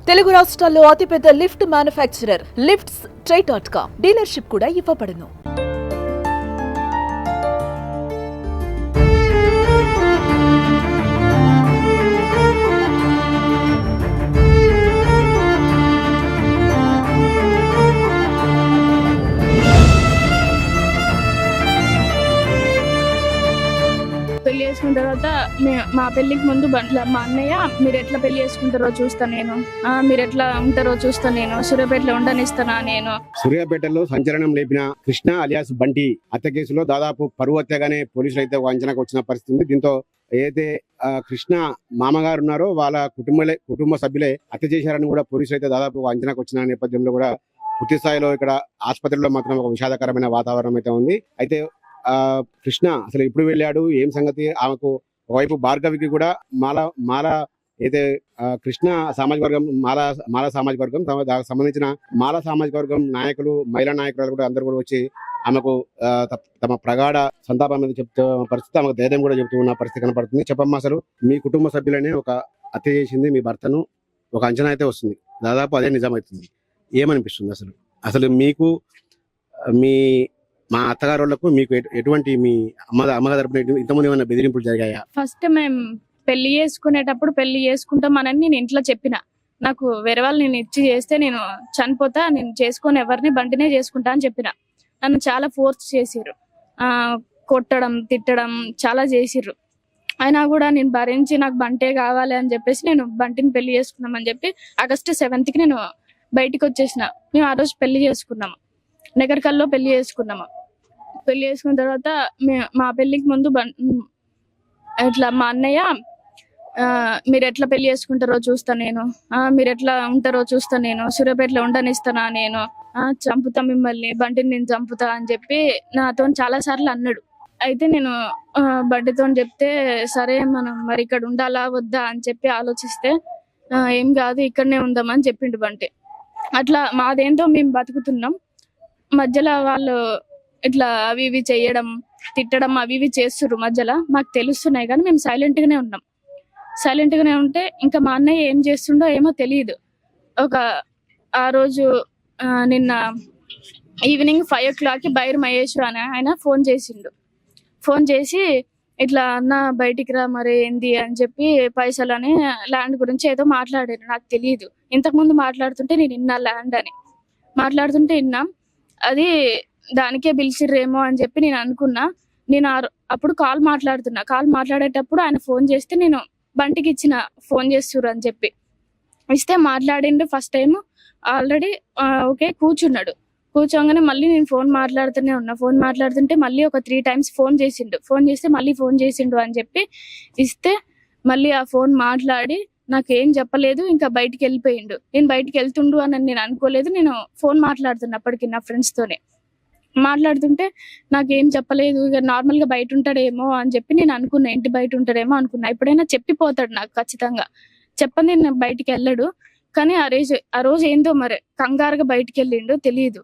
తెలుగు రాష్ట్రాల్లో అతిపెద్ద lift manufacturer lifts ట్రై.com dealership కూడా ఇవ్వబడును. పెళ్లి చేసుకున్న తర్వాత మా పెళ్లికి ముందు మా అన్నయ్య మీరు ఎట్లా పెళ్లి చేసుకుంటారో చూస్తా నేను, మీరు ఎట్లా ఉంటారో చూస్తా నేను, సూర్యాపేటలో ఉండనిస్తానా నేను. సూర్యాపేటలో సంచలనం లేపిన కృష్ణ అలియాస్ బంటి హత్య కేసులో దాదాపు పరువు హత్యగానే పోలీసులు అయితే అంచనాకు వచ్చిన పరిస్థితి ఉంది. దీంతో ఏదైతే కృష్ణ మామగారు ఉన్నారో వాళ్ళ కుటుంబ సభ్యులే హత్య చేశారని కూడా పోలీసులు అయితే దాదాపు అంచనాకు వచ్చిన నేపథ్యంలో కూడా పూర్తి స్థాయిలో ఇక్కడ ఆసుపత్రిలో మాత్రం ఒక విషాదకరమైన వాతావరణం అయితే ఉంది. అయితే కృష్ణ అసలు ఎప్పుడు వెళ్ళాడు, ఏం సంగతి, ఆమెకు ఒకవైపు భార్గవికి కూడా మాల అయితే కృష్ణ సామాజిక వర్గం మాల సామాజిక వర్గం దానికి సంబంధించిన మాల సామాజిక వర్గం నాయకులు, మహిళా నాయకులు కూడా అందరూ కూడా వచ్చి ఆమెకు తమ ప్రగాఢ సంతాపం అనేది చెప్తూ పరిస్థితి, ఆమెకు ధైర్యం కూడా చెబుతూ ఉన్న పరిస్థితి కనపడుతుంది. చెప్పమ్మా, అసలు మీ కుటుంబ సభ్యులనే ఒక హత్య చేసింది మీ భర్తను ఒక అంచనా అయితే వస్తుంది, దాదాపు అదే నిజమవుతుంది. ఏమనిపిస్తుంది అసలు మీకు మా అత్తగారు వాళ్ళకు మీకు ఎటువంటి మీ అమ్మగారు తరపున ఇంతకుముందు ఏమైనా బెదిరింపులు జరిగాయా? ఫస్ట్ మేము పెళ్లి చేసుకునేటప్పుడు పెళ్లి చేసుకుంటామని నేను ఇంట్లో చెప్పిన, నాకు వేరే వాళ్ళు నేను ఇచ్చి చేస్తే నేను చనిపోతా, నేను చేసుకొని ఎవరిని బండినే చేసుకుంటా అని చెప్పిన. నన్ను చాలా ఫోర్స్ చేసిర్రు, కొట్టడం తిట్టడం చాలా చేసిర్రు. అయినా కూడా నేను భరించి నాకు బంటే కావాలి అని చెప్పేసి నేను బంటిని పెళ్లి చేసుకున్నామని చెప్పి ఆగస్టు 7th నేను బయటికి వచ్చేసిన. మేము ఆ రోజు పెళ్లి చేసుకున్నాము, నగర్కల్లో పెళ్లి చేసుకున్నాము. పెళ్లి చేసుకున్న తర్వాత మా పెళ్లికి ముందు ఇట్లా మా అన్నయ్య మీరు ఎట్లా పెళ్లి చేసుకుంటారో చూస్తా నేను, మీరు ఎట్లా ఉంటారో చూస్తా నేను, సూర్యాపేటలో ఉండనిస్తానా నేను, చంపుతా మిమ్మల్ని, బంటిని నేను చంపుతా అని చెప్పి నాతో చాలా సార్లు అన్నాడు. అయితే నేను బంటితో చెప్తే సరే మనం మరి ఇక్కడ ఉండాలా వద్దా అని చెప్పి ఆలోచిస్తే ఏం కాదు ఇక్కడనే ఉందామని చెప్పిండు బంటి. అట్లా మాదేంటో మేము బతుకుతున్నాం, మధ్యలో వాళ్ళు ఇట్లా అవి ఇవి చేయడం తిట్టడం అవి ఇవి చేస్తుర్రు, మధ్యలో మాకు తెలుస్తున్నాయి కానీ మేము సైలెంట్ గానే ఉన్నాం. సైలెంట్ గానే ఉంటే ఇంకా మా అన్నయ్య ఏం చేస్తుండో ఏమో తెలియదు. ఆ రోజు నిన్న ఈవినింగ్ 5 o'clock బైర్ మహేష్ అని ఆయన ఫోన్ చేసిండు. ఫోన్ చేసి ఇట్లా అన్న బయటికి రా మరి ఏంది అని చెప్పి పైసలని ల్యాండ్ గురించి ఏదో మాట్లాడారు, నాకు తెలియదు. ఇంతకు ముందు మాట్లాడుతుంటే నేను విన్నా, ల్యాండ్ అని మాట్లాడుతుంటే విన్నా, అది దానికే పిలిచిర్రేమో అని చెప్పి నేను అనుకున్నా. నేను అప్పుడు కాల్ మాట్లాడేటప్పుడు ఆయన ఫోన్ చేస్తే నేను బంటికి ఇచ్చిన, ఫోన్ చేస్తుర్రు అని చెప్పి ఇస్తే మాట్లాడిండు. ఫస్ట్ టైం ఆల్రెడీ ఓకే కూర్చున్నాడు. కూర్చోగానే మళ్ళీ నేను ఫోన్ మాట్లాడుతుంటే మళ్ళీ ఒక 3 times ఫోన్ చేసిండు. ఫోన్ చేస్తే మళ్ళీ ఫోన్ చేసిండు అని చెప్పి ఇస్తే మళ్ళీ ఆ ఫోన్ మాట్లాడి నాకేం చెప్పలేదు, ఇంకా బయటికి వెళ్ళిపోయిండు. నేను బయటికి వెళ్తుండు అని నేను అనుకోలేదు. నేను ఫోన్ మాట్లాడుతున్నా అప్పటికి నా ఫ్రెండ్స్ తోనే మాట్లాడుతుంటే నాకేం చెప్పలేదు. ఇక నార్మల్ గా బయట ఉంటాడేమో అని చెప్పి నేను అనుకున్నా, ఇంటి బయట ఉంటాడేమో అనుకున్నా. ఎప్పుడైనా చెప్పిపోతాడు నాకు ఖచ్చితంగా, చెప్పండి నేను బయటికి వెళ్ళాడు. కానీ ఆ రోజు ఏందో మరి కంగారుగా బయటికి వెళ్ళిండు, తెలియదు.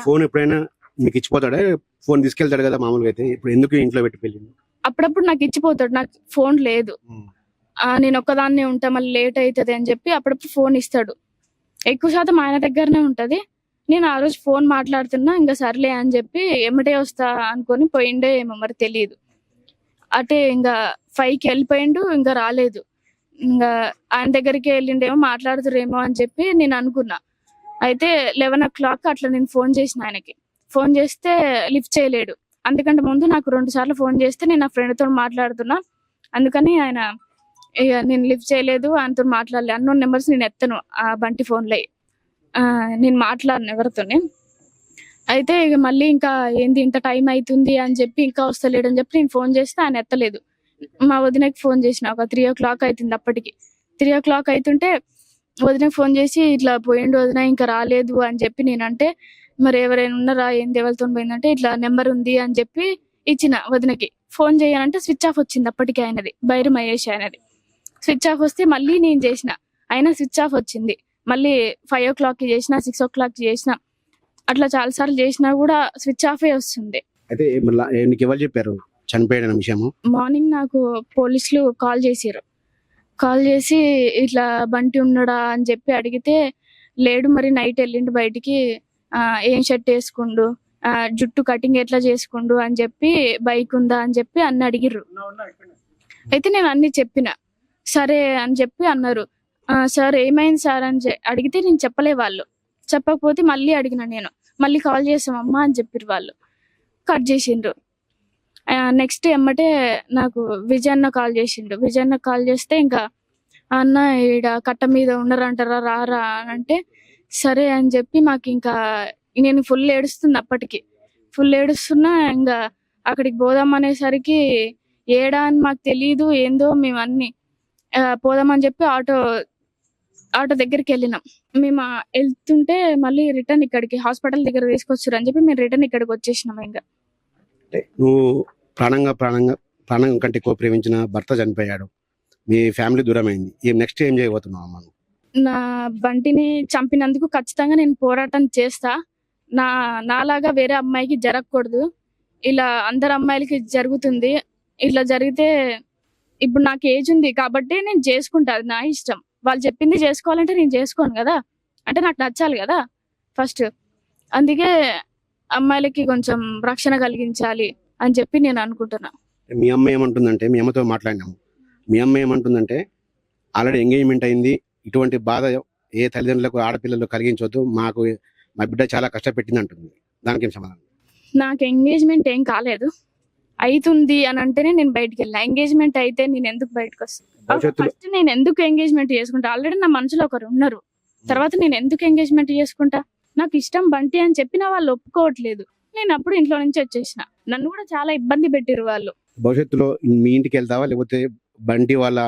ఫోన్ ఎప్పుడైనా మీకు ఇచ్చిపోతాడా? ఫోన్ తీసుకెళ్తాడు కదా మామూలుగా, అయితే ఇప్పుడు ఎందుకు ఇంట్లో పెట్టి వెళ్ళిండు? అప్పుడప్పుడు నాకు ఇచ్చిపోతాడు, నాకు ఫోన్ లేదు, నేను ఒక్కదాన్నే ఉంటా మళ్ళీ లేట్ అవుతుంది అని చెప్పి అప్పుడప్పుడు ఫోన్ ఇస్తాడు. ఎక్కువ శాతం ఆయన దగ్గరనే ఉంటది. నేను ఆ రోజు ఫోన్ మాట్లాడుతున్నా, ఇంకా సర్లే అని చెప్పి ఎమ్మటే వస్తా అనుకొని పోయిండే ఏమో మరి తెలియదు. అటే ఇంకా 5కి వెళ్ళిపోయిండు, ఇంకా రాలేదు. ఇంకా ఆయన దగ్గరికి వెళ్ళిండేమో మాట్లాడుతురేమో అని చెప్పి నేను అనుకున్నా. అయితే 11 o'clock అట్లా నేను ఫోన్ చేసిన ఆయనకి. ఫోన్ చేస్తే లిఫ్ట్ చేయలేడు. అందుకంటే ముందు నాకు 2 సార్లు ఫోన్ చేస్తే నేను నా ఫ్రెండ్తో మాట్లాడుతున్నా, అందుకని ఆయన ఇక నేను లిఫ్ట్ చేయలేదు, ఆయనతో మాట్లాడలేదు. అన్నోన్ నెంబర్స్ నేను ఎత్తను ఆ బంటి ఫోన్లో, నేను మాట్లాడను ఎవరితోనే. అయితే ఇక మళ్ళీ ఇంకా ఏంది ఇంత టైం అవుతుంది అని చెప్పి ఇంకా వస్తలేడు అని చెప్పి నేను ఫోన్ చేస్తే ఆయన ఎత్తలేదు. మా వదినకి ఫోన్ చేసిన, ఒక 3 o'clock అవుతుంది. అప్పటికి 3 o'clock అవుతుంటే వదినకి ఫోన్ చేసి ఇట్లా పోయిండు వదిన, ఇంకా రాలేదు అని చెప్పి నేనంటే మరి ఎవరైనా ఉన్నారా ఏంది ఎవరితో పోయిందంటే ఇట్లా నెంబర్ ఉంది అని చెప్పి ఇచ్చిన వదినకి. ఫోన్ చేయాలంటే స్విచ్ ఆఫ్ వచ్చింది అప్పటికి ఆయనది, బైరు మహేష్ ఆయనది. స్విచ్ ఆఫ్ వస్తే మళ్ళీ నేను చేసిన, అయినా స్విచ్ ఆఫ్ వచ్చింది. మళ్ళీ 5 o'clock చేసిన, 6 o'clock చేసిన, అట్లా చాలా సార్లు చేసినా కూడా స్విచ్ ఆఫే వస్తుంది. అయితే ఎవరు చెప్పారు చనిపోయాడన్న విషయము? మార్నింగ్ నాకు పోలీసులు కాల్ చేసారు. కాల్ చేసి ఇట్లా బంటి ఉన్నాడా అని చెప్పి అడిగితే లేడు, మరి నైట్ వెళ్ళిండు బయటికి, ఏం షర్ట్ వేసుకుండు, జుట్టు కటింగ్ ఎట్లా చేసుకుండు అని చెప్పి, బైక్ ఉందా అని చెప్పి అన్ని అడిగిర్రు. అయితే నేను అన్ని చెప్పిన. సరే అని చెప్పి అన్నారు. సార్ ఏమైంది సార్ అని అడిగితే నేను చెప్పలే. వాళ్ళు చెప్పకపోతే మళ్ళీ అడిగిన నేను. మళ్ళీ కాల్ చేసామమ్మా అని చెప్పిర్రు. వాళ్ళు కట్ చేసిండ్రు. నెక్స్ట్ ఎమ్మటే నాకు విజయన్న కాల్ చేసిండు. విజయన్న కాల్ చేస్తే ఇంకా అన్న ఈడ కట్ట మీద ఉండరంటారా రారా అని అంటే సరే అని చెప్పి మాకు ఇంకా నేను ఫుల్ ఏడుస్తుంది. అప్పటికి ఫుల్ ఏడుస్తున్నా. ఇంకా అక్కడికి పోదాం అనేసరికి ఏడా అని మాకు తెలియదు ఏందో. మేము అన్ని పోదామని చెప్పి ఆటో దగ్గరికి వెళ్ళినాం. మేము వెళ్తుంటే మళ్ళీ రిటర్న్ ఇక్కడికి హాస్పిటల్ దగ్గర తీసుకొచ్చారు అని చెప్పి మేము రిటర్న్ ఇక్కడికి వచ్చేసినాం. ఇంకా నువ్వు ప్రాణం కంటే ఎక్కువ ప్రేమించిన భర్త చనిపోయాడు, మీ ఫ్యామిలీ దూరమైంది, నెక్స్ట్ ఏం చేయబోతున్నావు అమ్మ? నా బంటిని చంపినందుకు ఖచ్చితంగా నేను పోరాటం చేస్తా. నాలాగా వేరే అమ్మాయికి జరగకూడదు. ఇలా అందరు అమ్మాయిలకి జరుగుతుంది. ఇట్లా జరిగితే ఇప్పుడు నాకు ఏజ్ ఉంది కాబట్టి నేను చేసుకుంటా, అది నా ఇష్టం. వాళ్ళు చెప్పింది చేసుకోవాలంటే నేను చేసుకోను కదా, అంటే నాకు నచ్చాలి కదా ఫస్ట్. అందుకే అమ్మాయిలకి కొంచెం రక్షణ కలిగించాలి అని చెప్పి నేను అనుకుంటున్నా. మీ అమ్మ ఏమంటుందంటే, మీ అమ్మతో మాట్లాడినాము, మీ అమ్మ ఏమంటుందంటే ఆల్రెడీ ఎంగేజ్మెంట్ అయింది, ఇటువంటి బాధ ఏ తల్లిదండ్రులకు ఆడపిల్లలు కలిగించవద్దు, మా బిడ్డ చాలా కష్టపెట్టింది అంటుంది. దానికి ఏం సమాధానం? నాకు ఎంగేజ్మెంట్ ఏం కాలేదు, అవుతుంది అని అంటేనే నేను బయటకు వెళ్ళా. ఎంగేజ్మెంట్ అయితే నేను ఎందుకు బయటకు వస్తాను? ఫస్ట్ నేను ఎందుకు ఎంగేజ్మెంట్ చేసుకుంటా? ఆల్రెడీ నా మనసులో ఒకరు ఉన్నారు. తర్వాత నేను ఎందుకు ఎంగేజ్మెంట్ చేసుకుంటా? నాకు ఇష్టం బంటి అని చెప్పిన వాళ్ళు ఒప్పుకోవట్లేదు. నేను అప్పుడు ఇంట్లో నుంచి వచ్చేసిన. నన్ను కూడా చాలా ఇబ్బంది పెట్టిరు వాళ్ళు. భవిష్యత్తులో మీ ఇంటికి వెళ్తావా, లేకపోతే బంటి వాళ్ళ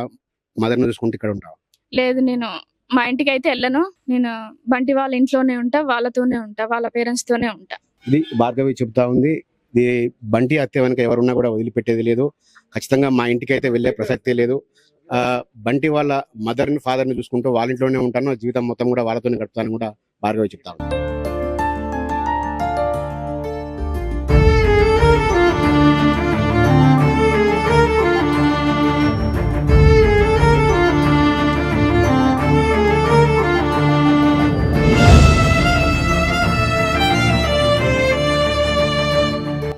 మదర్ని చూసుకుంటే ఇక్కడ ఉంటావా? లేదు, నేను మా ఇంటికి అయితే వెళ్ళను. నేను బంటి వాళ్ళ ఇంట్లోనే ఉంటా, వాళ్ళతోనే ఉంటా, వాళ్ళ పేరెంట్స్ తోనే ఉంటా. ఇది భార్గవి చెప్తా ఉంది. ఇది బంటి హత్య వెనక ఎవరున్నా కూడా వదిలిపెట్టేది లేదు, ఖచ్చితంగా మా ఇంటికి అయితే వెళ్ళే ప్రసక్తే లేదు. బంటి వాళ్ళ మదర్ని ఫాదర్ని చూసుకుంటూ వాళ్ళ ఇంట్లోనే ఉంటాను, జీవితం మొత్తం కూడా వాళ్ళతోనే గడుపుతాను కూడా భార్గవి చెప్తా ఉంది.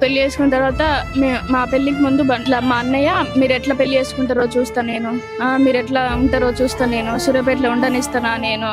పెళ్లి చేసుకున్న తర్వాత మా పెళ్లికి ముందు మా అన్నయ్య మీరు ఎట్లా పెళ్లి చేసుకుంటారో చూస్తా నేను, మీరు ఎట్లా ఉంటారో చూస్తా నేను, సూర్యాపేటలో ఉండనిస్తానా నేను,